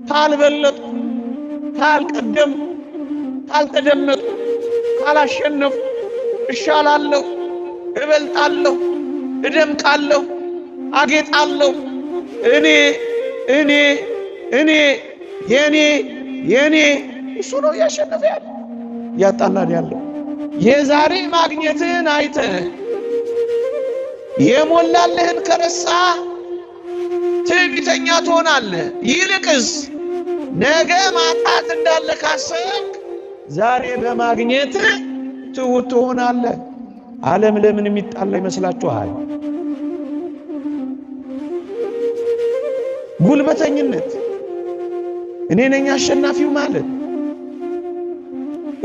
ካልበለጡ፣ ካልቀደሙ፣ ካልተደመጡ፣ ካላሸነፉ እሻላለሁ፣ እበልጣለሁ፣ እደምቃለሁ፣ አጌጣለሁ፣ እኔ እኔ እኔ የኔ እሱ ነው እያሸነፈ ያለ ያጣላን ያለው። የዛሬ ማግኘትህን አይተህ የሞላለህን ከረሳ ትዕቢተኛ ትሆናለህ። ይልቅስ ነገ ማጣት እንዳለ ካሰብክ ዛሬ በማግኘት ትሑት ትሆናለህ። ዓለም ለምን የሚጣላ ይመስላችኋል? ጉልበተኝነት፣ እኔ ነኝ አሸናፊው ማለት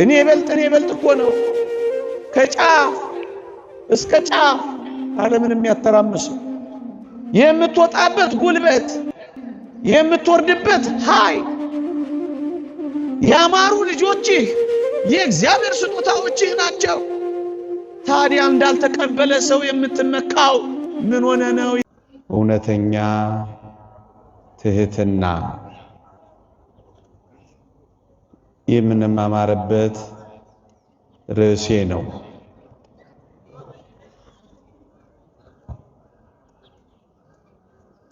እኔ በልጥ እኮ ነው። ከጫፍ እስከ ጫፍ ዓለምን የሚያተራምሰው የምትወጣበት ጉልበት፣ የምትወርድበት ኃይል፣ ያማሩ ልጆችህ የእግዚአብሔር ስጦታዎችህ ናቸው። ታዲያ እንዳልተቀበለ ሰው የምትመካው ምን ሆነ ነው? እውነተኛ ትሕትና የምንማማርበት ርዕሴ ነው።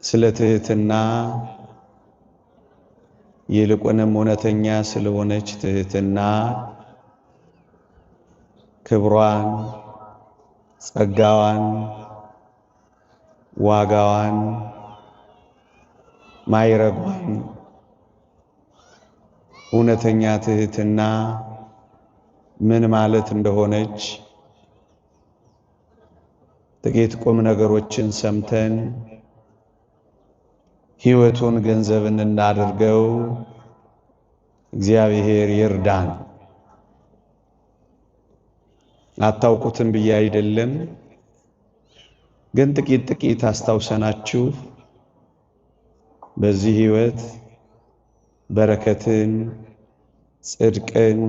ስለ ትሕትና ይልቁንም እውነተኛ ስለሆነች ትሕትና ክብሯን፣ ጸጋዋን፣ ዋጋዋን፣ ማይረጓን እውነተኛ ትሕትና ምን ማለት እንደሆነች ጥቂት ቁም ነገሮችን ሰምተን ሕይወቱን ገንዘብ እናድርገው። እግዚአብሔር ይርዳን። አታውቁትም ብዬ አይደለም፣ ግን ጥቂት አስታውሰናችሁ በዚህ ሕይወት በረከትን፣ ጽድቅን፣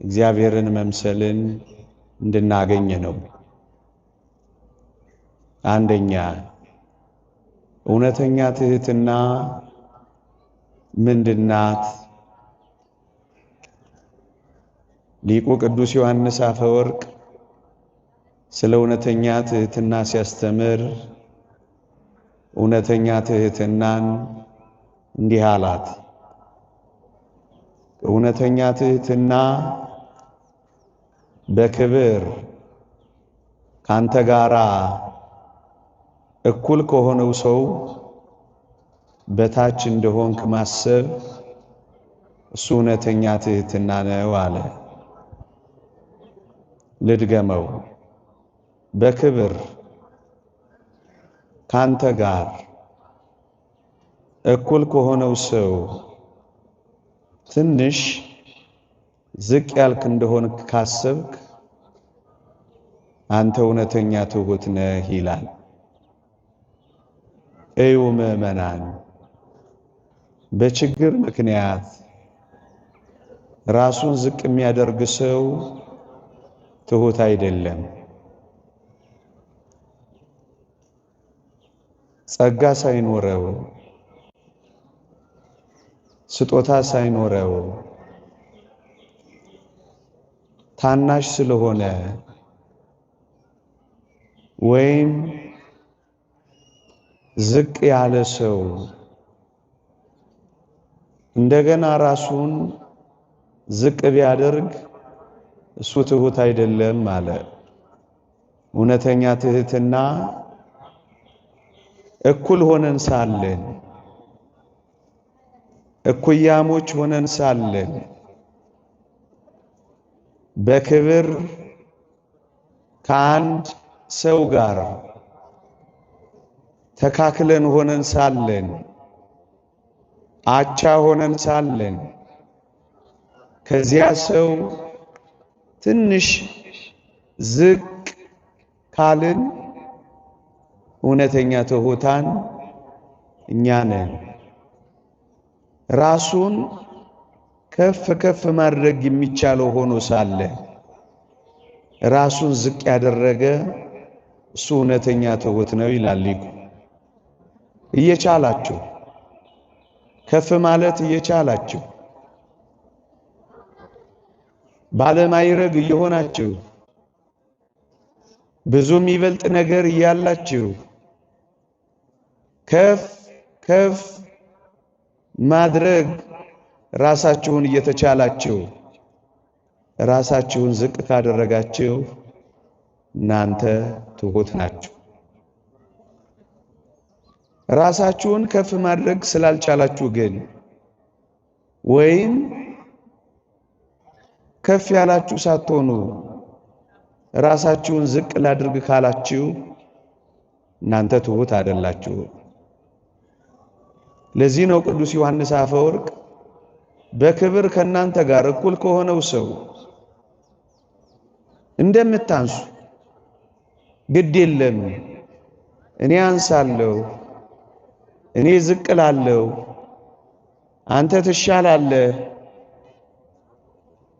እግዚአብሔርን መምሰልን እንድናገኝ ነው። አንደኛ እውነተኛ ትሕትና ምንድናት? ሊቁ ቅዱስ ዮሐንስ አፈወርቅ ስለ እውነተኛ ትሕትና ሲያስተምር እውነተኛ ትሕትናን እንዲህ አላት። እውነተኛ ትሕትና በክብር ካንተ ጋራ እኩል ከሆነው ሰው በታች እንደሆንክ ማሰብ እሱ እውነተኛ ትሕትና ነው አለ። ልድገመው። በክብር ካንተ ጋር እኩል ከሆነው ሰው ትንሽ ዝቅ ያልክ እንደሆንክ ካሰብክ አንተ እውነተኛ ትሑት ነህ ይላል። እዩ ምእመናን፣ በችግር ምክንያት ራሱን ዝቅ የሚያደርግ ሰው ትሑት አይደለም። ጸጋ ሳይኖረው፣ ስጦታ ሳይኖረው ታናሽ ስለሆነ ወይም ዝቅ ያለ ሰው እንደገና ራሱን ዝቅ ቢያደርግ እሱ ትሑት አይደለም ማለት። እውነተኛ ትሕትና እኩል ሆነን ሳለን፣ እኩያሞች ሆነን ሳለን በክብር ከአንድ ሰው ጋር ተካክለን ሆነን ሳለን፣ አቻ ሆነን ሳለን ከዚያ ሰው ትንሽ ዝቅ ካልን እውነተኛ ትሑታን እኛ ነን። ራሱን ከፍ ከፍ ማድረግ የሚቻለው ሆኖ ሳለ ራሱን ዝቅ ያደረገ እሱ እውነተኛ ትሑት ነው ይላል ሊቁ። እየቻላችሁ ከፍ ማለት እየቻላችሁ ባለማይረግ እየሆናችሁ ብዙ የሚበልጥ ነገር እያላችሁ ከፍ ከፍ ማድረግ ራሳችሁን እየተቻላችሁ ራሳችሁን ዝቅ ካደረጋችሁ እናንተ ትሁት ናችሁ። ራሳችሁን ከፍ ማድረግ ስላልቻላችሁ ግን ወይም ከፍ ያላችሁ ሳትሆኑ ራሳችሁን ዝቅ ላድርግ ካላችሁ እናንተ ትሁት አይደላችሁ። ለዚህ ነው ቅዱስ ዮሐንስ አፈወርቅ በክብር ከናንተ ጋር እኩል ከሆነው ሰው እንደምታንሱ ግድ የለም እኔ አንሳለሁ፣ እኔ ዝቅ እላለሁ፣ አንተ ትሻላለህ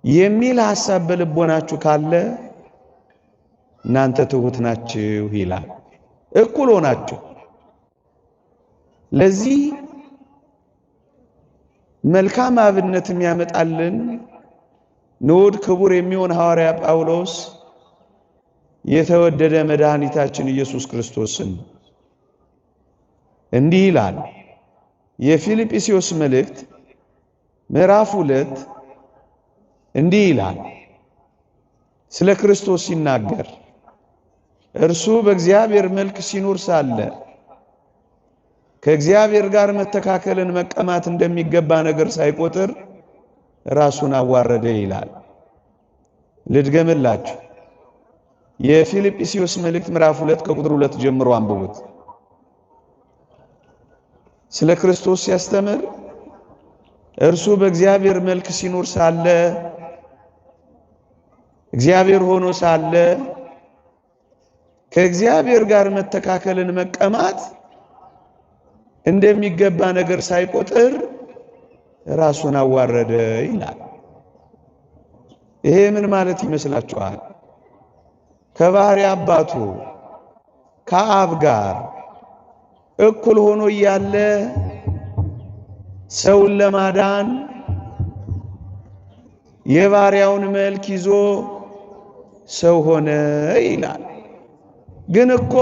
የሚል ሐሳብ በልቦናችሁ ካለ እናንተ ትሁት ናችሁ ይላል። እኩል ሆናችሁ። ለዚህ መልካም አብነት የሚያመጣልን ንዑድ ክቡር የሚሆን ሐዋርያ ጳውሎስ የተወደደ መድኃኒታችን ኢየሱስ ክርስቶስን እንዲህ ይላል። የፊልጵስዩስ መልእክት ምዕራፍ 2 እንዲህ ይላል ስለ ክርስቶስ ሲናገር እርሱ በእግዚአብሔር መልክ ሲኖር ሳለ ከእግዚአብሔር ጋር መተካከልን መቀማት እንደሚገባ ነገር ሳይቆጥር ራሱን አዋረደ ይላል። ልድገምላችሁ። የፊልጵስዩስ መልእክት ምዕራፍ 2 ከቁጥር 2 ጀምሮ አንብቡት። ስለ ክርስቶስ ሲያስተምር እርሱ በእግዚአብሔር መልክ ሲኖር ሳለ እግዚአብሔር ሆኖ ሳለ ከእግዚአብሔር ጋር መተካከልን መቀማት እንደሚገባ ነገር ሳይቆጥር ራሱን አዋረደ ይላል። ይሄ ምን ማለት ይመስላችኋል? ከባህሪ አባቱ ከአብ ጋር እኩል ሆኖ እያለ ሰውን ለማዳን የባሪያውን መልክ ይዞ ሰው ሆነ ይላል። ግን እኮ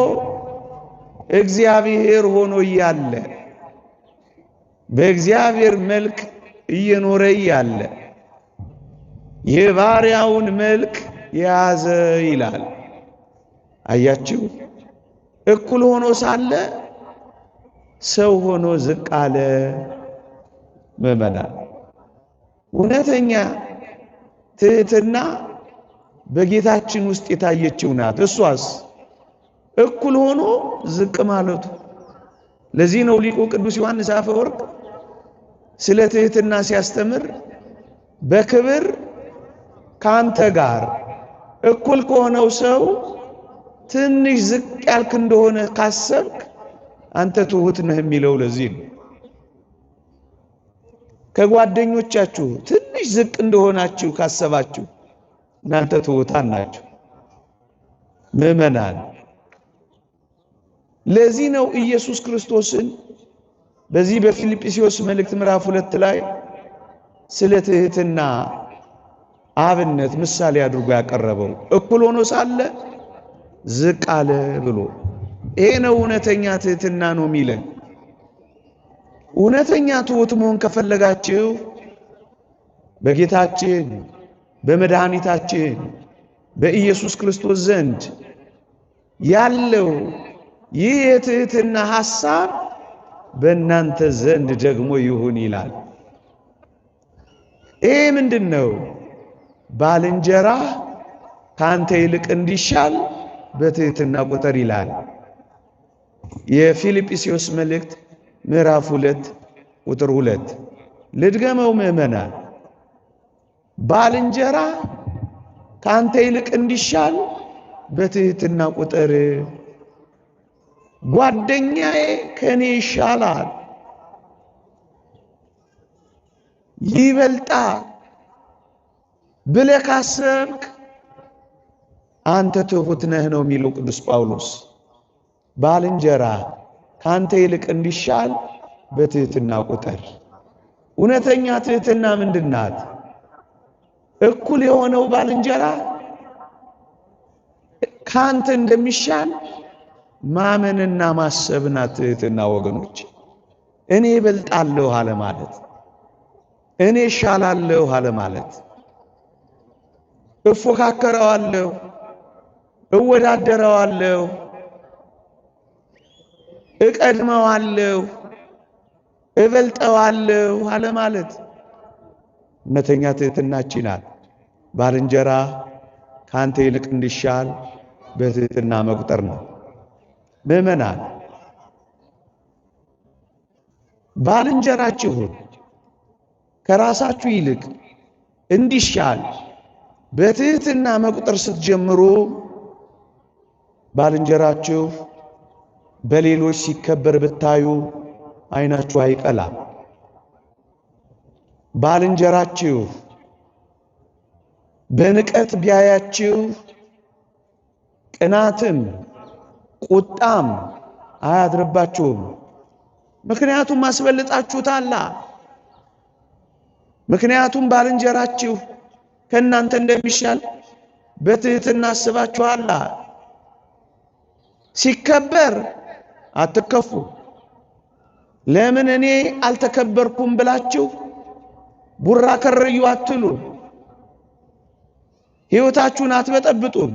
እግዚአብሔር ሆኖ እያለ በእግዚአብሔር መልክ እየኖረ እያለ የባሪያውን መልክ ያዘ ይላል። አያችሁ፣ እኩል ሆኖ ሳለ ሰው ሆኖ ዝቅ አለ። ምእመናን፣ እውነተኛ ትህትና በጌታችን ውስጥ የታየችው ናት። እሷስ እኩል ሆኖ ዝቅ ማለቱ። ለዚህ ነው ሊቁ ቅዱስ ዮሐንስ አፈወርቅ ስለ ትህትና ሲያስተምር በክብር ካንተ ጋር እኩል ከሆነው ሰው ትንሽ ዝቅ ያልክ እንደሆነ ካሰብክ አንተ ትሁት ነህ የሚለው ለዚህ ነው። ከጓደኞቻችሁ ትንሽ ዝቅ እንደሆናችሁ ካሰባችሁ እናንተ ትሁታን ናችሁ። ምእመናን፣ ለዚህ ነው ኢየሱስ ክርስቶስን በዚህ በፊልጵስዩስ መልእክት ምዕራፍ 2 ላይ ስለ ትህትና አብነት ምሳሌ አድርጎ ያቀረበው። እኩል ሆኖ ሳለ ዝቅ አለ ብሎ። ይሄ ነው እውነተኛ ትህትና ነው የሚለን። እውነተኛ ትሁት መሆን ከፈለጋችሁ በጌታችን በመድኃኒታችን በኢየሱስ ክርስቶስ ዘንድ ያለው ይህ የትህትና ሐሳብ በእናንተ ዘንድ ደግሞ ይሁን ይላል። ይሄ ምንድነው? ባልንጀራ ካንተ ይልቅ እንዲሻል በትህትና ቁጠር ይላል። የፊልጵስዩስ መልእክት ምዕራፍ 2 ቁጥር 2። ልድገመው ምእመናን፣ ባልንጀራ ካንተ ይልቅ እንዲሻል በትህትና ቁጠር። ጓደኛዬ ከኔ ይሻላል፣ ይበልጣል ብለህ ካሰብክ አንተ ትሁት ነህ ነው የሚለው ቅዱስ ጳውሎስ። ባልንጀራ ካንተ ይልቅ እንዲሻል በትህትና ቁጠር። እውነተኛ ትህትና ምንድናት? እኩል የሆነው ባልንጀራ ካንተ እንደሚሻል ማመንና ማሰብና ትህትና ወገኖች። እኔ እበልጣለሁ አለ ማለት፣ እኔ እሻላለሁ አለ ማለት፣ እፎካከረዋለሁ፣ እወዳደረዋለሁ፣ እቀድመዋለሁ፣ እበልጠዋለሁ አለ ማለት። እውነተኛ ትህትናችን ናት። ባልንጀራ ካንተ ይልቅ እንዲሻል በትህትና መቁጠር ነው። ምእመናን ባልንጀራችሁን ከራሳችሁ ይልቅ እንዲሻል በትህትና መቁጠር ስትጀምሩ ባልንጀራችሁ በሌሎች ሲከበር ብታዩ ዓይናችሁ አይቀላም። ባልንጀራችሁ በንቀት ቢያያችሁ ቅናትም ቁጣም አያድርባችሁም። ምክንያቱም አስበልጣችሁታል። ምክንያቱም ባልንጀራችሁ ከእናንተ እንደሚሻል በትህትና አስባችኋል። ሲከበር አትከፉ። ለምን እኔ አልተከበርኩም ብላችሁ ቡራ ከረዩ አትሉ። ሕይወታችሁን አትበጠብጡም።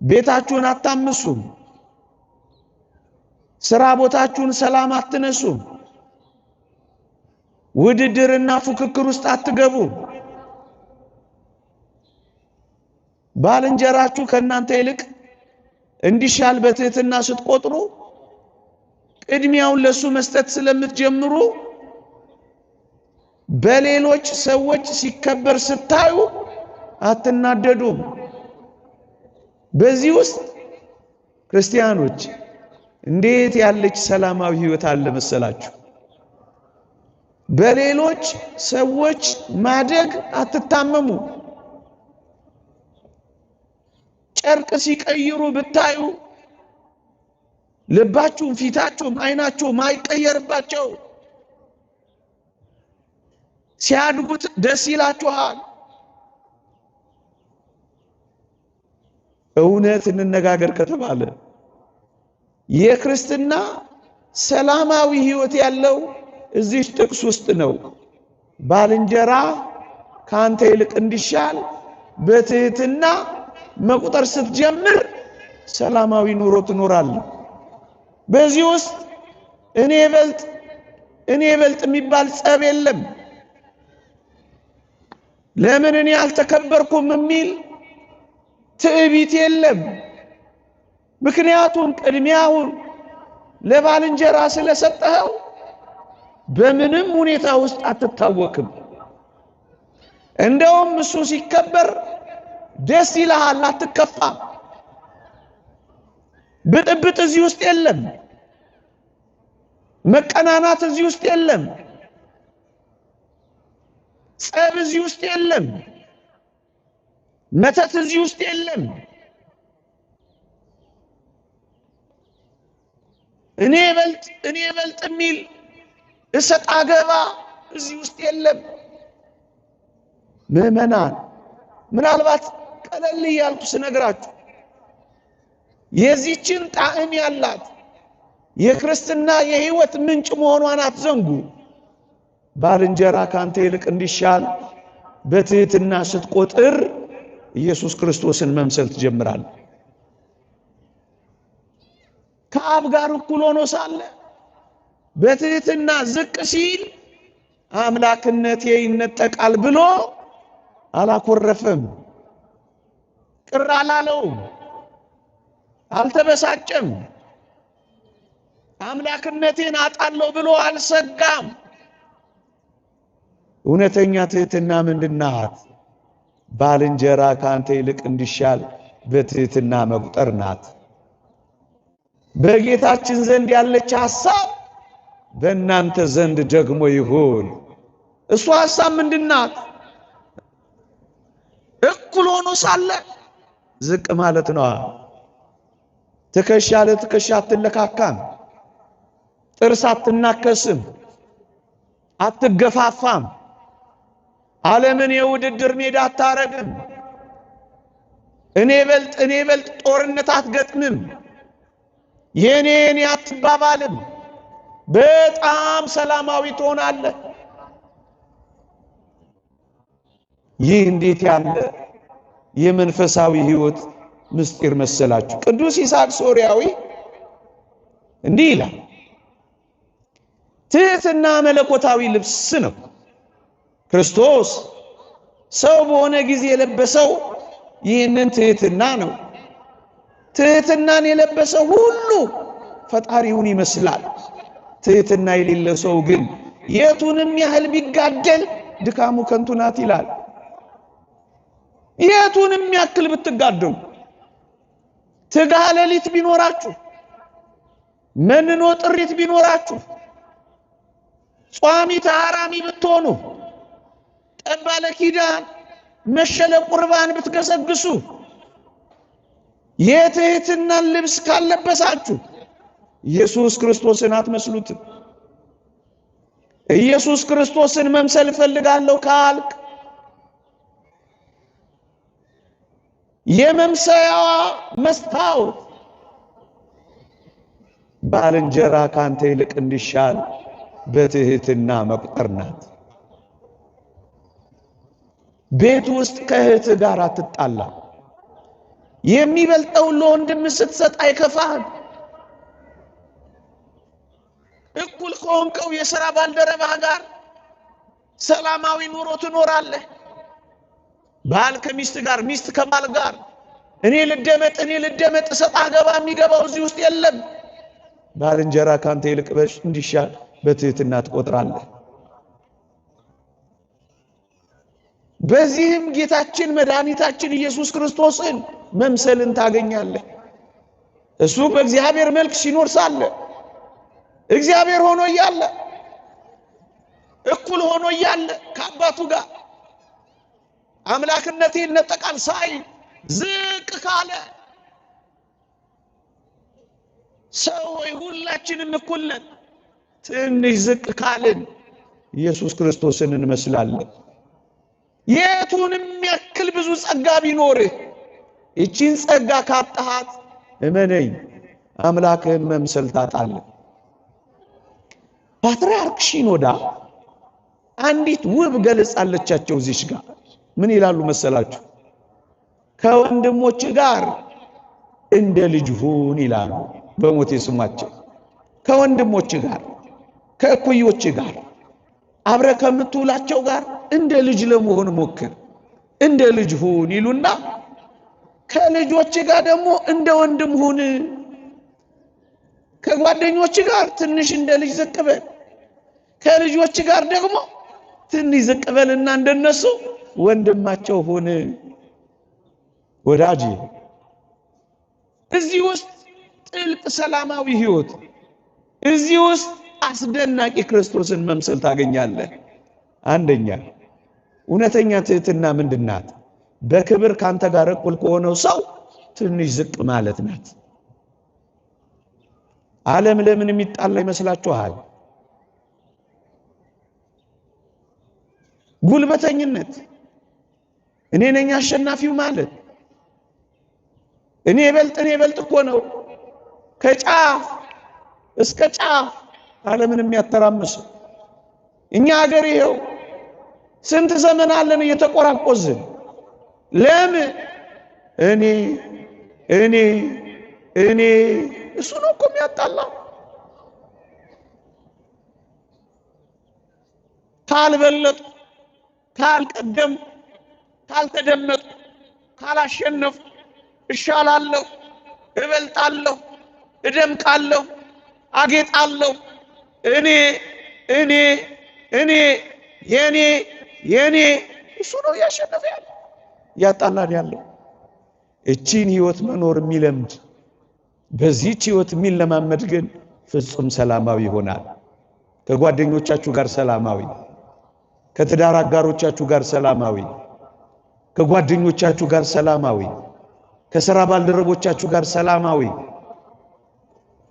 ቤታችሁን አታምሱም። ሥራ ቦታችሁን ሰላም አትነሱም። ውድድርና ፉክክር ውስጥ አትገቡ። ባልንጀራችሁ ከእናንተ ይልቅ እንዲሻል በትህትና ስትቆጥሩ ቅድሚያውን ለሱ መስጠት ስለምትጀምሩ በሌሎች ሰዎች ሲከበር ስታዩ አትናደዱም። በዚህ ውስጥ ክርስቲያኖች እንዴት ያለች ሰላማዊ ሕይወት አለ መሰላችሁ? በሌሎች ሰዎች ማደግ አትታመሙ። ጨርቅ ሲቀይሩ ብታዩ ልባችሁም ፊታችሁም ዓይናችሁም አይቀየርባቸው። ሲያድጉት ደስ ይላችኋል። እውነት እንነጋገር ከተባለ የክርስትና ሰላማዊ ሕይወት ያለው እዚህ ጥቅስ ውስጥ ነው። ባልንጀራ ካንተ ይልቅ እንዲሻል በትህትና መቁጠር ስትጀምር ሰላማዊ ኑሮ ትኖራለህ። በዚህ ውስጥ እኔ እበልጥ የሚባል ጸብ የለም። ለምን እኔ አልተከበርኩም የሚል ትዕቢት የለም። ምክንያቱም ቅድሚያውን ለባልንጀራ ስለሰጠኸው በምንም ሁኔታ ውስጥ አትታወክም። እንደውም እሱ ሲከበር ደስ ይልሃል፣ አትከፋም። ብጥብጥ እዚህ ውስጥ የለም። መቀናናት እዚህ ውስጥ የለም። ጸብ እዚህ ውስጥ የለም። መተት እዚህ ውስጥ የለም። እኔ እበልጥ የሚል እሰጥ አገባ እዚህ ውስጥ የለም። ምእመናን ምናልባት ቀለል እያልኩ ስነግራችሁ የዚህችን ጣዕም ያላት የክርስትና የሕይወት ምንጭ መሆኗን አትዘንጉ። ባልንጀራ ካንተ ይልቅ እንዲሻል በትህትና ስትቆጥር ኢየሱስ ክርስቶስን መምሰል ትጀምራለህ። ከአብ ጋር እኩል ሆኖ ሳለ በትህትና ዝቅ ሲል አምላክነቴ ይነጠቃል ብሎ አላኮረፈም፣ ቅር አላለውም፣ አልተበሳጨም። አምላክነቴን አጣለሁ ብሎ አልሰጋም። እውነተኛ ትህትና ምንድናት? ባልንጀራ ካንተ ይልቅ እንዲሻል በትህትና መቁጠር ናት። በጌታችን ዘንድ ያለች ሐሳብ በእናንተ ዘንድ ደግሞ ይሁን። እሱ ሐሳብ ምንድናት? እኩል ሆኖ ሳለ ዝቅ ማለት ነው። ትከሻ ለትከሻ አትለካካም፣ ጥርስ አትናከስም፣ አትገፋፋም። ዓለምን የውድድር ሜዳ አታረግም። እኔ በልጥ ጦርነት አትገጥምም። የኔ አትባባልም። በጣም ሰላማዊ ትሆናለህ። ይህ እንዴት ያለ የመንፈሳዊ ሕይወት ምስጢር መሰላችሁ! ቅዱስ ይስሐቅ ሶርያዊ እንዲህ ይላል፣ ትሕትና መለኮታዊ ልብስ ነው። ክርስቶስ ሰው በሆነ ጊዜ የለበሰው ይህንን ትሕትና ነው። ትሕትናን የለበሰው ሁሉ ፈጣሪውን ይመስላል። ትሕትና የሌለ ሰው ግን የቱንም ያህል ቢጋደል ድካሙ ከንቱ ናት ይላል። የቱንም ያክል ብትጋደሉ፣ ትጋሃ ሌሊት ቢኖራችሁ፣ መንኖ ጥሪት ቢኖራችሁ፣ ጿሚ ተሐራሚ ብትሆኑ፣ ጠባለ ኪዳን መሸለ ቁርባን ብትገሰግሱ፣ የትሕትናን ልብስ ካለበሳችሁ ኢየሱስ ክርስቶስን አትመስሉትም። ኢየሱስ ክርስቶስን መምሰል እፈልጋለሁ ካልክ የመምሰያዋ መስታወት ባልንጀራ ካንተ ይልቅ እንዲሻል በትሕትና መቁጠር ናት። ቤት ውስጥ ከእህት ጋር አትጣላ። የሚበልጠውን ለወንድም ስትሰጥ አይከፋህም። እኩል ከሆንከው የሥራ ባልደረባህ ጋር ሰላማዊ ኑሮ ትኖራለህ። ባል ከሚስት ጋር፣ ሚስት ከባል ጋር እኔ ልደመጥ ሰጣ ገባ የሚገባው እዚህ ውስጥ የለም። ባልንጀራ ካንተ ይልቅ እንዲሻል በትሕትና ትቆጥራለህ። በዚህም ጌታችን መድኃኒታችን ኢየሱስ ክርስቶስን መምሰልን ታገኛለህ። እሱ በእግዚአብሔር መልክ ሲኖር ሳለ እግዚአብሔር ሆኖ እያለ እኩል ሆኖ እያለ ከአባቱ ጋር አምላክነቴ ይነጠቃል ሳይል ዝቅ ካለ ሰው ሆይ ሁላችንም እኩል ነን። ትንሽ ዝቅ ካልን ኢየሱስ ክርስቶስን እንመስላለን። የቱንም ያክል ብዙ ጸጋ ቢኖርህ እቺን ጸጋ ካጣሃት እመነኝ አምላክህን መምሰል ታጣለህ። ፓትርያርክ ሺኖዳ አንዲት ውብ ገለጻ አለቻቸው እዚች ጋር። ምን ይላሉ መሰላችሁ? ከወንድሞች ጋር እንደ ልጅ ሁን ይላሉ በሞቴ ስማቸው። ከወንድሞች ጋር፣ ከእኩዮች ጋር፣ አብረ ከምትውላቸው ጋር እንደ ልጅ ለመሆን ሞክር፣ እንደ ልጅ ሁን ይሉና ከልጆች ጋር ደግሞ እንደ ወንድም ሁን። ከጓደኞች ጋር ትንሽ እንደ ልጅ ዝቅ በል፣ ከልጆች ጋር ደግሞ ትንሽ ዝቅ በልና እንደነሱ ወንድማቸው ሁን። ወዳጅ እዚህ ውስጥ ጥልቅ ሰላማዊ ሕይወት፣ እዚህ ውስጥ አስደናቂ ክርስቶስን መምሰል ታገኛለህ። አንደኛ እውነተኛ ትሕትና ምንድናት? በክብር ካንተ ጋር እኩል ከሆነው ሰው ትንሽ ዝቅ ማለት ናት። ዓለም ለምን የሚጣላ ይመስላችኋል? ጉልበተኝነት፣ እኔ ነኝ አሸናፊው ማለት፣ እኔ በልጥ እኮ ነው። ከጫፍ እስከ ጫፍ ዓለምን የሚያተራምሰው እኛ ሀገር ይሄው ስንት ዘመን አለን እየተቆራቆዝን። ለምን? እኔ እሱ ነው እኮ የሚያጣላው። ካልበለጡ፣ ካልቀደም፣ ካልተደመጡ፣ ካላሸነፉ እሻላለሁ፣ እበልጣለሁ፣ እደምቃለሁ፣ አጌጣለሁ፣ የኔ እሱ ነው እያሸነፈ ያለው እያጣላን ያለው። እቺን ሕይወት መኖር የሚለምድ በዚህች ሕይወት የሚለማመድ ግን ፍጹም ሰላማዊ ይሆናል። ከጓደኞቻችሁ ጋር ሰላማዊ፣ ከትዳር አጋሮቻችሁ ጋር ሰላማዊ፣ ከጓደኞቻችሁ ጋር ሰላማዊ፣ ከሥራ ባልደረቦቻችሁ ጋር ሰላማዊ።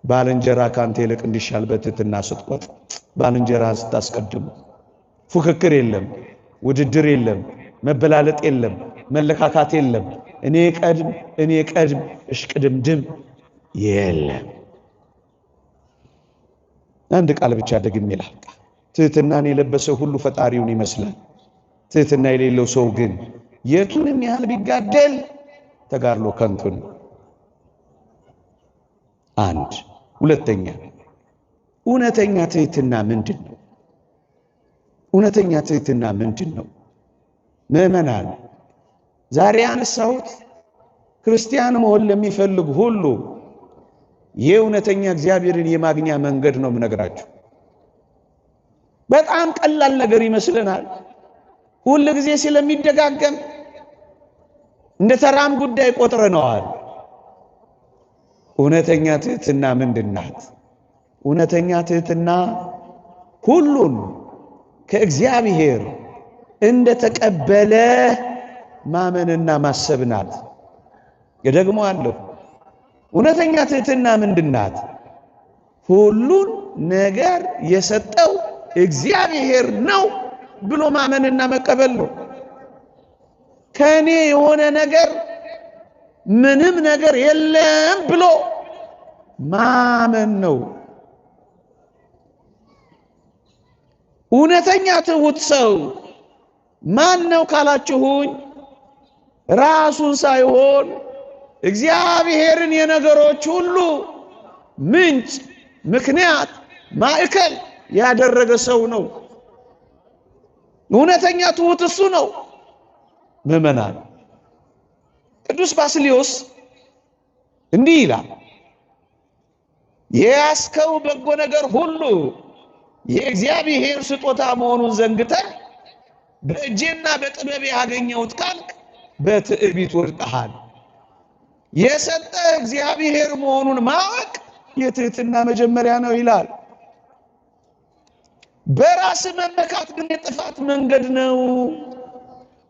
ባልንጀራ ካንተ ይልቅ እንዲሻል በትሕትና ስትቆጥር፣ ባልንጀራህን ስታስቀድሙ ፉክክር የለም፣ ውድድር የለም፣ መበላለጥ የለም፣ መለካካት የለም፣ እኔ ቀድም እሽቅድምድም የለም። አንድ ቃል ብቻ ደግሜ ላብቃ። ትሕትናን የለበሰ ሁሉ ፈጣሪውን ይመስላል። ትሕትና የሌለው ሰው ግን የቱንም ያህል ቢጋደል ተጋድሎ ከንቱ ነው። አንድ ሁለተኛ፣ እውነተኛ ትሕትና ምንድን ነው? እውነተኛ ትሕትና ምንድን ነው? ምዕመናን፣ ዛሬ ያነሳሁት ክርስቲያን መሆን ለሚፈልግ ሁሉ የእውነተኛ እግዚአብሔርን የማግኛ መንገድ ነው የምነግራችሁ። በጣም ቀላል ነገር ይመስለናል። ሁሉ ጊዜ ስለሚደጋገም እንደ ተራም ጉዳይ ቆጥረነዋል። እውነተኛ ትሕትና ምንድን ናት? እውነተኛ ትሕትና ሁሉን ከእግዚአብሔር እንደተቀበለ ማመንና ማሰብ ናት። እደግመዋለሁ። እውነተኛ ትሕትና ምንድን ናት? ሁሉን ነገር የሰጠው እግዚአብሔር ነው ብሎ ማመንና መቀበል ነው። ከኔ የሆነ ነገር ምንም ነገር የለም ብሎ ማመን ነው። እውነተኛ ትሑት ሰው ማን ነው ካላችሁኝ፣ ራሱን ሳይሆን እግዚአብሔርን የነገሮች ሁሉ ምንጭ፣ ምክንያት፣ ማዕከል ያደረገ ሰው ነው። እውነተኛ ትሑት እሱ ነው። ምዕመናን፣ ቅዱስ ባስልዮስ እንዲህ ይላል፣ የያዝከው በጎ ነገር ሁሉ የእግዚአብሔር ስጦታ መሆኑን ዘንግተህ በእጄና በጥበብ ያገኘሁት ካልክ በትዕቢት ወድቀሃል። የሰጠህ እግዚአብሔር መሆኑን ማወቅ የትሕትና መጀመሪያ ነው ይላል። በራስ መመካት ግን የጥፋት መንገድ ነው።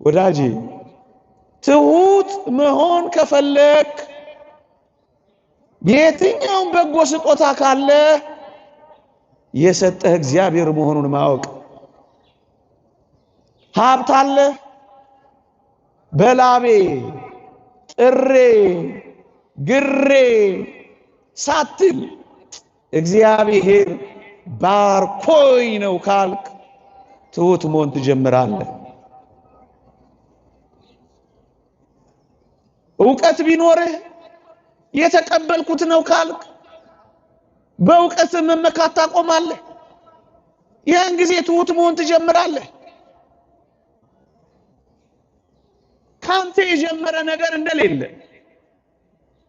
ወዳጄ፣ ትሑት መሆን ከፈለክ የትኛውም በጎ ስጦታ ካለ የሰጠህ እግዚአብሔር መሆኑን ማወቅ። ሀብት አለ፣ በላቤ ጥሬ ግሬ ሳትል እግዚአብሔር ባርኮኝ ነው ካልክ ትሑት መሆን ትጀምራለህ። ዕውቀት ቢኖርህ የተቀበልኩት ነው ካልክ በእውቀት መመካት ታቆማለህ። ያን ጊዜ ትሑት መሆን ትጀምራለህ። ካንተ የጀመረ ነገር እንደሌለ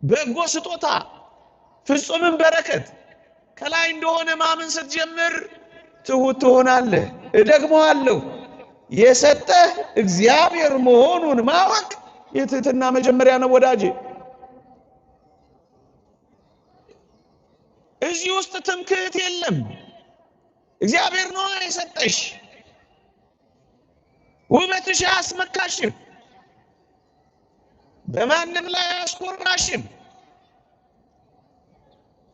በጎ ስጦታ ፍጹምም በረከት ከላይ እንደሆነ ማመን ስትጀምር ትሑት ትሆናለህ። እደግመዋለሁ፣ የሰጠህ እግዚአብሔር መሆኑን ማወቅ የትሕትና መጀመሪያ ነው ወዳጄ። እዚህ ውስጥ ትምክህት የለም። እግዚአብሔር ነው የሰጠሽ። ውበትሽ አያስመካሽም፣ በማንም ላይ አያስኮራሽም።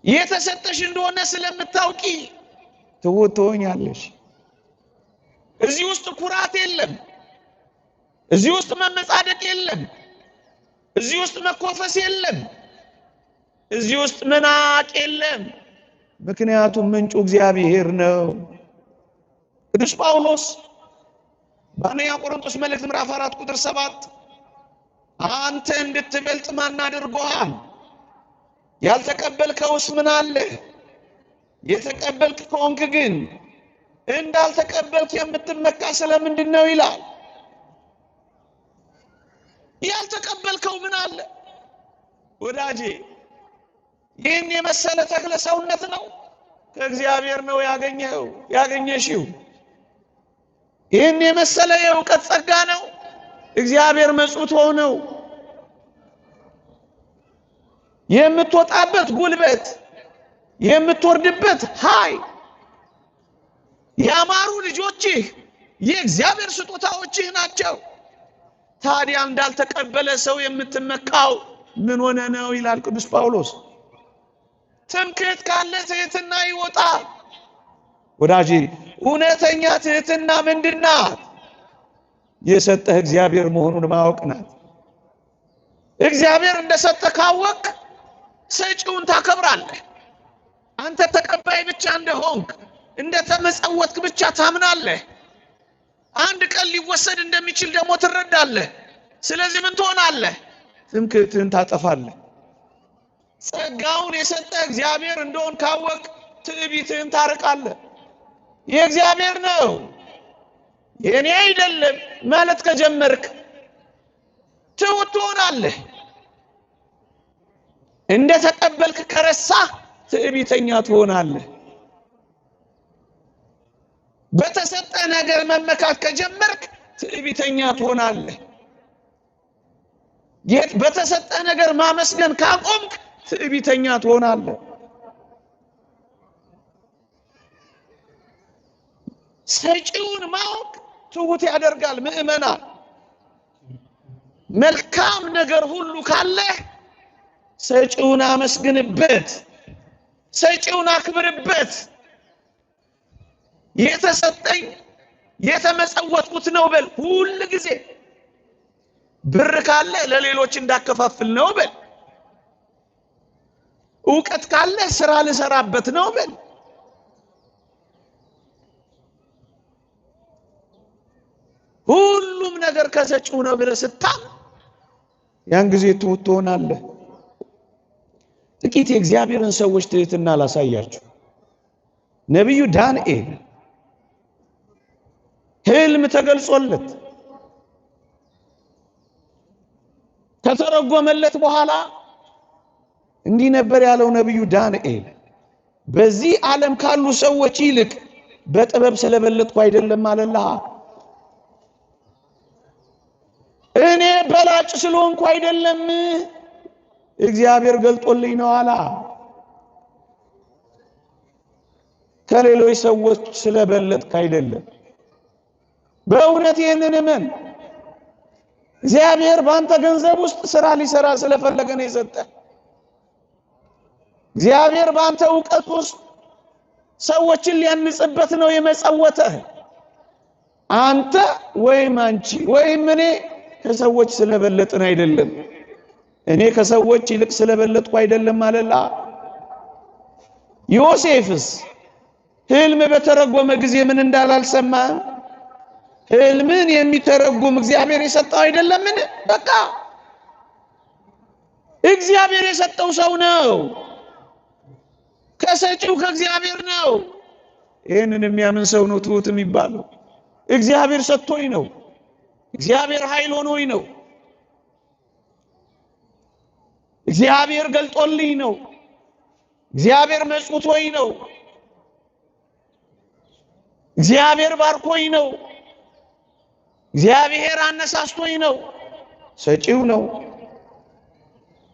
የተሰጠሽ እንደሆነ ስለምታውቂ ትሑት ትሆኛለሽ። እዚህ ውስጥ ኩራት የለም። እዚህ ውስጥ መመጻደቅ የለም። እዚህ ውስጥ መኮፈስ የለም። እዚህ ውስጥ መናቅ የለም። ምክንያቱም ምንጩ እግዚአብሔር ነው። ቅዱስ ጳውሎስ በአንደኛ ቆሮንቶስ መልእክት ምዕራፍ 4 ቁጥር 7 አንተ እንድትበልጥ ማን አድርጎሃል? ያልተቀበልከውስ ምን አለ? የተቀበልክ ከሆንክ ግን እንዳልተቀበልክ የምትመካ ስለምንድን ነው ይላል። ያልተቀበልከው ምን አለ ወዳጄ? ይህን የመሰለ ተክለ ሰውነት ነው ከእግዚአብሔር ነው ያገኘሽው። ይህን የመሰለ የእውቀት ጸጋ ነው እግዚአብሔር መጽውቶ ነው። የምትወጣበት ጉልበት፣ የምትወርድበት ኃይል፣ ያማሩ ልጆችህ የእግዚአብሔር ስጦታዎችህ ናቸው። ታዲያ እንዳልተቀበለ ሰው የምትመካው ምን ሆነ ነው ይላል ቅዱስ ጳውሎስ። ትምክህት ካለ ትሕትና ይወጣል። ወዳጄ፣ እውነተኛ ትህትና ምንድናት? የሰጠህ እግዚአብሔር መሆኑን ማወቅ ናት። እግዚአብሔር እንደሰጠህ ካወቅ ሰጪውን ታከብራለህ። አንተ ተቀባይ ብቻ እንደሆንክ እንደተመጸወትክ ብቻ ታምናለህ። አንድ ቀን ሊወሰድ እንደሚችል ደግሞ ትረዳለህ። ስለዚህ ምን ትሆናለህ? ትምክህትህን ታጠፋለህ። ጸጋውን የሰጠህ እግዚአብሔር እንደሆን ካወቅ ትዕቢትህን ታርቃለህ። የእግዚአብሔር ነው የኔ አይደለም ማለት ከጀመርክ ትሁት ትሆናለህ። እንደተቀበልክ ከረሳህ ትዕቢተኛ ትሆናለህ። በተሰጠ ነገር መመካት ከጀመርክ ትዕቢተኛ ትሆናለህ። በተሰጠ ነገር ማመስገን ካቆምክ ትዕቢተኛ ትሆናለህ። ሰጪውን ማወቅ ትሁት ያደርጋል። ምእመናን መልካም ነገር ሁሉ ካለህ ሰጪውን አመስግንበት፣ ሰጪውን አክብርበት። የተሰጠኝ የተመጸወትኩት ነው በል። ሁሉ ጊዜ ብር ካለ ለሌሎች እንዳከፋፍል ነው በል። ዕውቀት ካለ ስራ ልሰራበት ነው በል። ሁሉም ነገር ከሰጪው ነው ብለህ ስታም ያን ጊዜ ትሁት ትሆናለህ። ጥቂት የእግዚአብሔርን ሰዎች ትህትና ላሳያችሁ። ነቢዩ ዳንኤል ህልም ተገልጾለት ከተረጎመለት በኋላ እንዲህ ነበር ያለው ነቢዩ ዳንኤል፣ በዚህ ዓለም ካሉ ሰዎች ይልቅ በጥበብ ስለበለጥኩ አይደለም አለልሃ። እኔ በላጭ ስለሆንኩ አይደለም፣ እግዚአብሔር ገልጦልኝ ነው አላ። ከሌሎች ሰዎች ስለበለጥክ አይደለም። በእውነት ይህንን እመን። እግዚአብሔር በአንተ ገንዘብ ውስጥ ስራ ሊሰራ ስለፈለገ ነው የሰጠህ። እግዚአብሔር በአንተ ዕውቀት ውስጥ ሰዎችን ሊያንጽበት ነው የመጸወተህ። አንተ ወይም አንቺ ወይም እኔ ከሰዎች ስለበለጥን አይደለም። እኔ ከሰዎች ይልቅ ስለበለጥኩ አይደለም አለላ። ዮሴፍስ ህልም በተረጎመ ጊዜ ምን እንዳላልሰማህ? ህልምን የሚተረጉም እግዚአብሔር የሰጠው አይደለምን? በቃ እግዚአብሔር የሰጠው ሰው ነው። ከሰጪው ከእግዚአብሔር ነው። ይህንን የሚያምን ሰው ነው ትሁት የሚባለው። እግዚአብሔር ሰጥቶኝ ነው፣ እግዚአብሔር ኃይል ሆኖኝ ነው፣ እግዚአብሔር ገልጦልኝ ነው፣ እግዚአብሔር መጽውቶኝ ነው፣ እግዚአብሔር ባርኮኝ ነው፣ እግዚአብሔር አነሳስቶኝ ነው። ሰጪው ነው።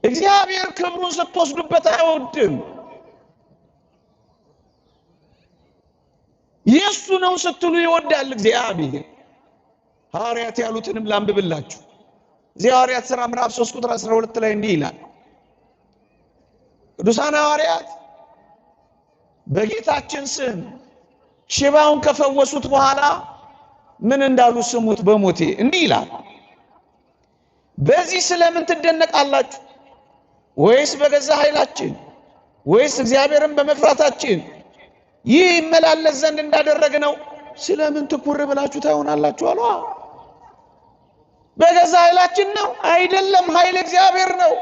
እግዚአብሔር ክብሩን ስትወስዱበት አይወድም። የሱ ነው ስትሉ ይወዳል እግዚአብሔር። ሐዋርያት ያሉትንም ላንብብላችሁ። እዚህ ሐዋርያት ሥራ ምዕራፍ 3 ቁጥር 12 ላይ እንዲህ ይላል። ቅዱሳን ሐዋርያት በጌታችን ስም ሽባውን ከፈወሱት በኋላ ምን እንዳሉ ስሙት። በሞቴ እንዲህ ይላል፣ በዚህ ስለምን ትደነቃላችሁ? ወይስ በገዛ ኃይላችን ወይስ እግዚአብሔርን በመፍራታችን ይህ ይመላለስ ዘንድ እንዳደረግነው ስለምን ትኩር ብላችሁ ታዩናላችሁ አሉ። በገዛ ኃይላችን ነው አይደለም፣ ኃይል እግዚአብሔር ነው።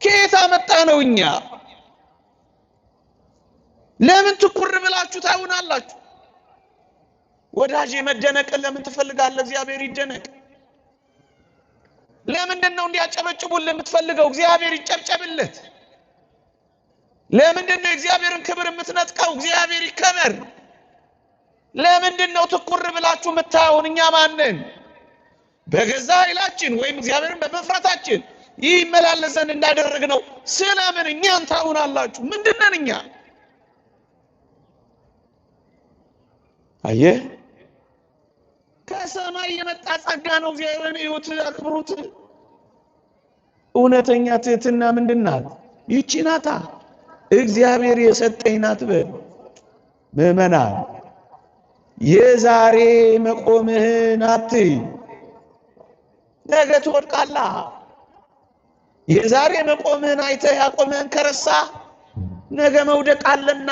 ከየት አመጣ ነው? እኛ ለምን ትኩር ብላችሁ ታዩናላችሁ? ወዳጄ መደነቅን ለምን ትፈልጋለህ? እግዚአብሔር ይደነቅ። ለምንድን ነው እንዲያጨበጭቡልህ የምትፈልገው? እግዚአብሔር ይጨብጨብለት። ለምንድን ነው እግዚአብሔርን ክብር የምትነጥቀው? እግዚአብሔር ይከበር። ለምንድን ነው ትኩር ብላችሁ የምታዩን? እኛ ማንን? በገዛ ኃይላችን ወይም እግዚአብሔርን በመፍራታችን ይህ ይመላለስ ዘንድ እንዳደረግነው ስለምን እኛን ታዩናላችሁ? ምንድነን እኛ? አየህ፣ ከሰማይ የመጣ ጸጋ ነው። እግዚአብሔርን እዩት፣ አክብሩት። እውነተኛ ትህትና ምንድን ናት? ይህች ናታ። እግዚአብሔር የሰጠኝ ናት በል። ምእመናን የዛሬ መቆምህን አትይ፣ ነገ ትወድቃለህ። የዛሬ መቆምህን አይተህ ያቆምህን ከረሳ ነገ መውደቅ አለና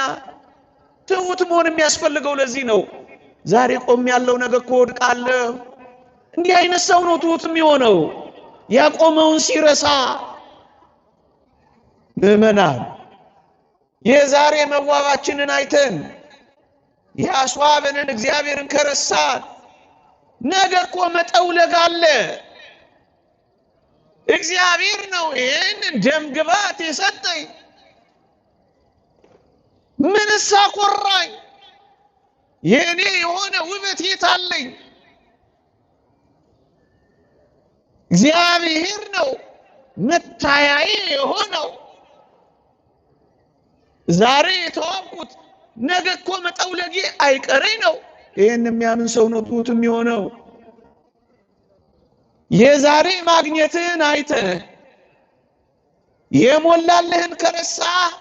ትሁት መሆን የሚያስፈልገው ለዚህ ነው። ዛሬ ቆም ያለው ነገ እኮ ወድቃለሁ። እንዲህ አይነት ሰው ነው ትሁት የሚሆነው ያቆመውን ሲረሳ። ምእመናን የዛሬ መዋባችንን አይተን ያስዋበንን እግዚአብሔርን ከረሳን ነገ እኮ መጠውለግ አለ። እግዚአብሔር ነው ይህንን ደም ግባት የሰጠኝ፣ ምንስ አኮራኝ? የእኔ የሆነ ውበት የት አለኝ? እግዚአብሔር ነው መታያዬ የሆነው። ዛሬ የተዋብኩት ነገ እኮ መጠውለጌ አይቀሬ ነው። ይህን የሚያምን ሰው ነው ትሁት የሚሆነው። የዛሬ ማግኘትህን አይተህ የሞላልህን ከረሳህ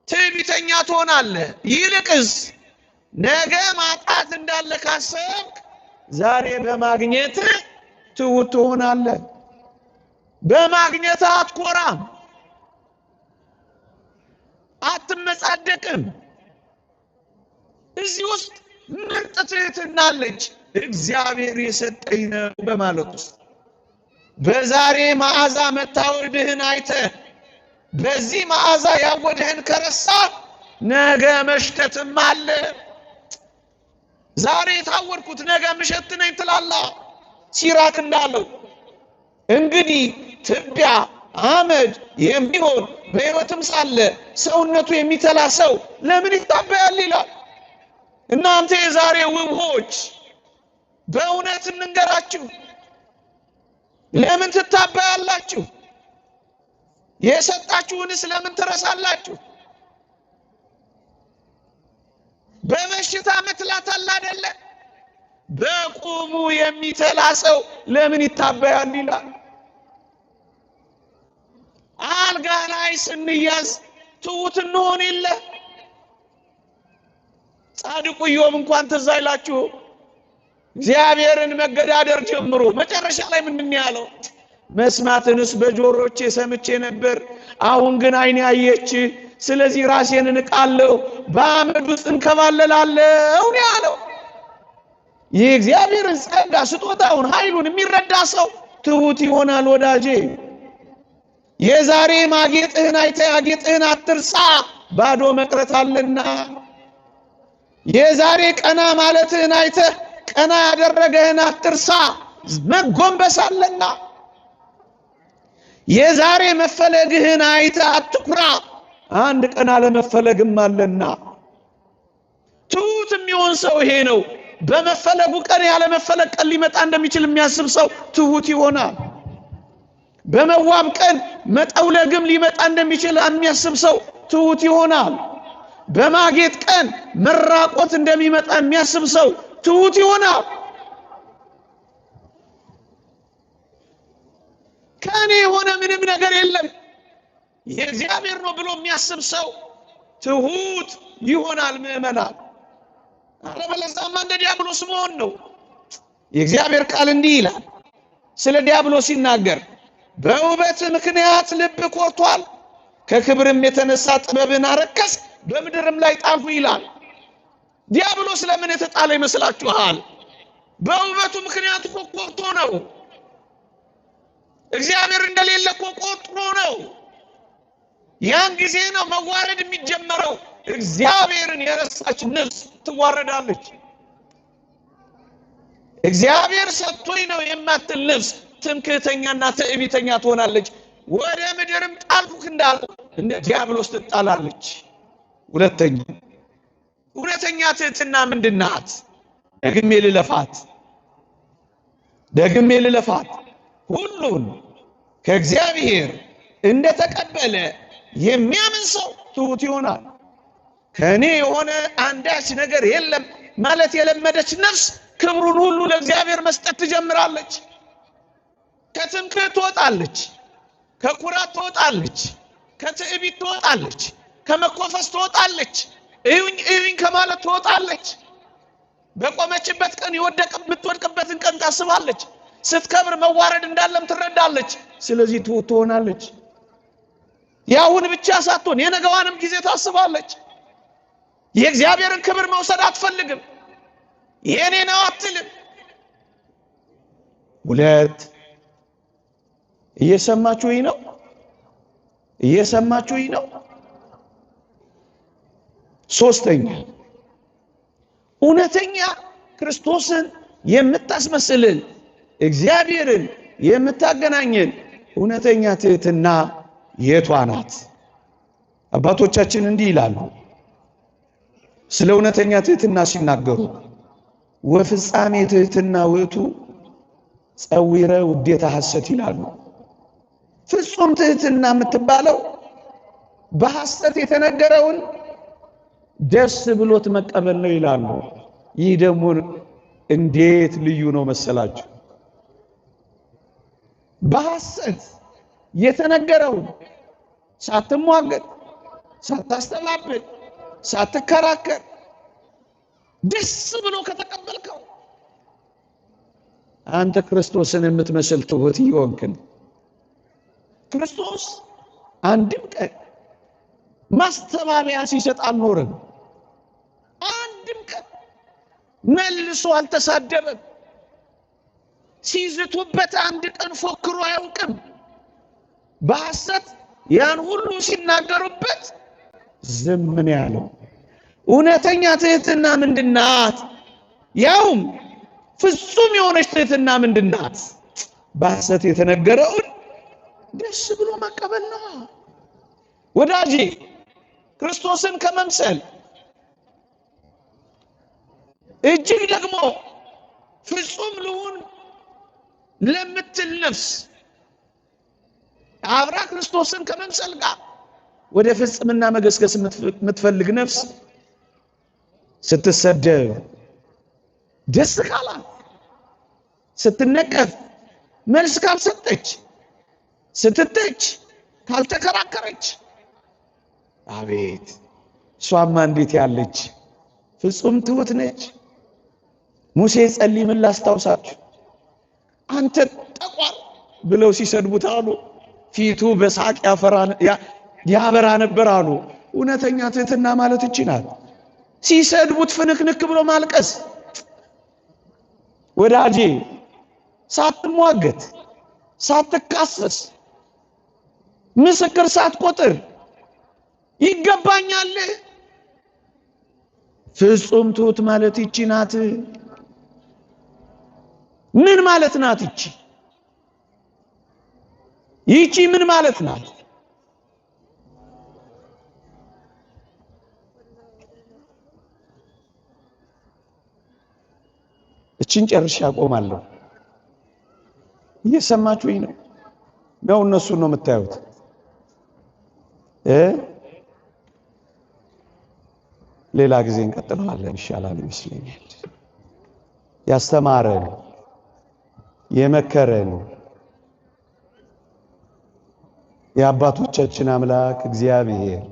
ትዕቢተኛ ትሆናለህ። ይልቅስ ነገ ማጣት እንዳለ ካሰብክ ዛሬ በማግኘትህ ትሁት ትሆናለህ። በማግኘትህ አትኮራም፣ አትመጻደቅም። እዚህ ውስጥ ምርጥ ትህትና አለች። እግዚአብሔር የሰጠኝ ነው በማለት ውስጥ በዛሬ መዓዛ መታወድህን አይተህ በዚህ መዓዛ ያወደህን ከረሳ ነገ መሽተትም አለ። ዛሬ የታወድኩት ነገ ምሸት ነኝ ትላለህ። ሲራክ እንዳለው እንግዲህ ትቢያ አመድ የሚሆን በሕይወትም ሳለ ሰውነቱ የሚተላ ሰው ለምን ይታበያል ይላል። እናንተ የዛሬ ውብሆች በእውነት እንንገራችሁ፣ ለምን ትታበያላችሁ? የሰጣችሁንስ ለምን ትረሳላችሁ? በበሽታ መትላት አለ አይደለ? በቁሙ የሚተላ ሰው ለምን ይታበያል ይላል። አልጋ ላይ ስንያዝ ትሁት እንሆን የለ? ጻድቁ ኢዮብ እንኳን ትዝ አይላችሁ? እግዚአብሔርን መገዳደር ጀምሮ መጨረሻ ላይ ምንድን ያለው? መስማትንስ በጆሮቼ ሰምቼ ነበር፣ አሁን ግን ዓይኔ አየች። ስለዚህ ራሴን እንቃለሁ፣ በአመድ ውስጥ እንከባለላለሁ ነው ያለው። ይህ እግዚአብሔርን ጸጋ ስጦታውን ኃይሉን የሚረዳ ሰው ትሁት ይሆናል። ወዳጄ የዛሬ ማጌጥህን አይተህ ያጌጥህን አትርሳ፣ ባዶ መቅረት አለና። የዛሬ ቀና ማለትህን አይተህ ቀና ያደረገህን አትርሳ፣ መጎንበስ አለና። የዛሬ መፈለግህን አይተህ አትኩራ፣ አንድ ቀን አለመፈለግም አለና። ትሁት የሚሆን ሰው ይሄ ነው። በመፈለጉ ቀን ያለመፈለግ ቀን ሊመጣ እንደሚችል የሚያስብ ሰው ትሁት ይሆናል። በመዋብ ቀን መጠውለግም ሊመጣ እንደሚችል የሚያስብ ሰው ትሁት ይሆናል። በማጌጥ ቀን መራቆት እንደሚመጣ የሚያስብ ሰው ትሁት ይሆናል። ከኔ የሆነ ምንም ነገር የለም የእግዚአብሔር ነው ብሎ የሚያስብ ሰው ትሁት ይሆናል። ምእመናን አለበለዚያማ እንደ ዲያብሎስ መሆን ነው። የእግዚአብሔር ቃል እንዲህ ይላል ስለ ዲያብሎስ ሲናገር፣ በውበት ምክንያት ልብ ኮርቷል፣ ከክብርም የተነሳ ጥበብን አረከስ፣ በምድርም ላይ ጣልሁ ይላል። ዲያብሎስ ለምን የተጣለ ይመስላችኋል? በውበቱ ምክንያት እኮ ኮርቶ ነው። እግዚአብሔር እንደሌለ እኮ ቆጥሮ ነው። ያን ጊዜ ነው መዋረድ የሚጀመረው። እግዚአብሔርን የረሳች ነፍስ ትዋረዳለች። እግዚአብሔር ሰጥቶኝ ነው የማትል ነፍስ ትምክህተኛና ትዕቢተኛ ትሆናለች። ወደ ምድርም ጣልኩህ እንዳለ እንደ ዲያብሎስ ትጣላለች። ሁለተኛ ትህትና ምንድን ናት? ደግሜ ልለፋት ሁሉን ከእግዚአብሔር እንደተቀበለ የሚያምን ሰው ትሁት ይሆናል። ከኔ የሆነ አንዳች ነገር የለም ማለት የለመደች ነፍስ ክብሩን ሁሉ ለእግዚአብሔር መስጠት ትጀምራለች። ከትምክህት ትወጣለች፣ ከኩራት ትወጣለች፣ ከትዕቢት ትወጣለች፣ ከመኮፈስ ትወጣለች። እዩኝ እዩኝ ከማለት ትወጣለች። በቆመችበት ቀን የምትወድቅበትን ቀን ታስባለች። ስትከብር መዋረድ እንዳለም ትረዳለች። ስለዚህ ትሆናለች። ያሁን ብቻ ሳትሆን የነገዋንም ጊዜ ታስባለች። የእግዚአብሔርን ክብር መውሰድ አትፈልግም። የኔ ነው አትልም። ሁለት እየሰማችሁኝ ነው? እየሰማችሁኝ ነው? ሶስተኛ እውነተኛ ክርስቶስን የምታስመስልን እግዚአብሔርን የምታገናኘን እውነተኛ ትህትና የቷ ናት? አባቶቻችን እንዲህ ይላሉ ስለ እውነተኛ ትህትና ሲናገሩ፣ ወፍጻሜ ትህትና ውእቱ ጸዊረ ውዴታ ሐሰት ይላሉ። ፍጹም ትህትና የምትባለው በሐሰት የተነገረውን ደስ ብሎት መቀበል ነው ይላሉ። ይህ ደግሞ እንዴት ልዩ ነው መሰላችሁ! በሐሰት የተነገረውን ሳትሟገት፣ ሳታስተባብል፣ ሳትከራከር ደስ ብሎ ከተቀበልከው አንተ ክርስቶስን የምትመስል ትሁት ይሆንክን። ክርስቶስ አንድም ቀን ማስተባበያ ሲሰጥ አልኖርም። አንድም ቀን መልሶ አልተሳደበም። ሲዝቱበት አንድ ቀን ፎክሮ አያውቅም። በሐሰት ያን ሁሉ ሲናገሩበት ዝም ነው ያለው። እውነተኛ ትህትና ምንድናት? ያውም ፍጹም የሆነች ትህትና ምንድናት? በሐሰት የተነገረውን ደስ ብሎ መቀበል ነው። ወዳጄ ክርስቶስን ከመምሰል እጅግ ደግሞ ፍጹም ልሁን ለምትል ነፍስ አብራ ክርስቶስን ከመምሰል ጋር ወደ ፍጽምና መገስገስ የምትፈልግ ነፍስ ስትሰደብ ደስ ካላት፣ ስትነቀፍ መልስ ካልሰጠች፣ ስትተች ካልተከራከረች፣ አቤት እሷማ እንዴት ያለች ፍጹም ትሁት ነች! ሙሴ ጸልይ ምን ላስታውሳችሁ፣ አንተ ጠቋር ብለው ሲሰድቡት አሉ ፊቱ በሳቅ ያበራ ነበር አሉ። እውነተኛ ትህትና ማለት እቺ ናት። ሲሰድቡት ፍንክንክ ብሎ ማልቀስ። ወዳጄ ሳትሟገት፣ ሳትካሰስ፣ ምስክር ሳትቆጥር ይገባኛል። ፍጹም ትሁት ማለት እቺ ናት። ምን ማለት ናት እቺ? ይቺ ምን ማለት ናት? እቺን ጨርሼ አቆማለሁ። እየሰማችሁኝ ነው? ነው እነሱን ነው የምታዩት? ሌላ ጊዜ እንቀጥለዋለን ይሻላል ይመስለኛል። ያስተማረን የመከረን የአባቶቻችን አምላክ እግዚአብሔር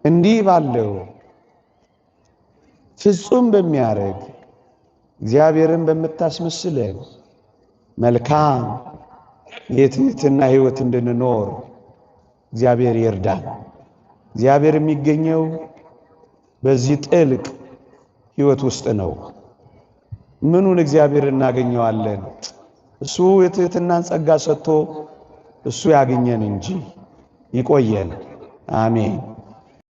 እንዲህ ባለው ፍጹም በሚያረግ እግዚአብሔርን በመታስመስለን መልካም የትህትና ሕይወት እንድንኖር እግዚአብሔር ይርዳን። እግዚአብሔር የሚገኘው በዚህ ጥልቅ ሕይወት ውስጥ ነው። ምኑን እግዚአብሔር እናገኘዋለን? እሱ የትህትናን ጸጋ ሰጥቶ እሱ ያገኘን እንጂ። ይቆየን። አሜን።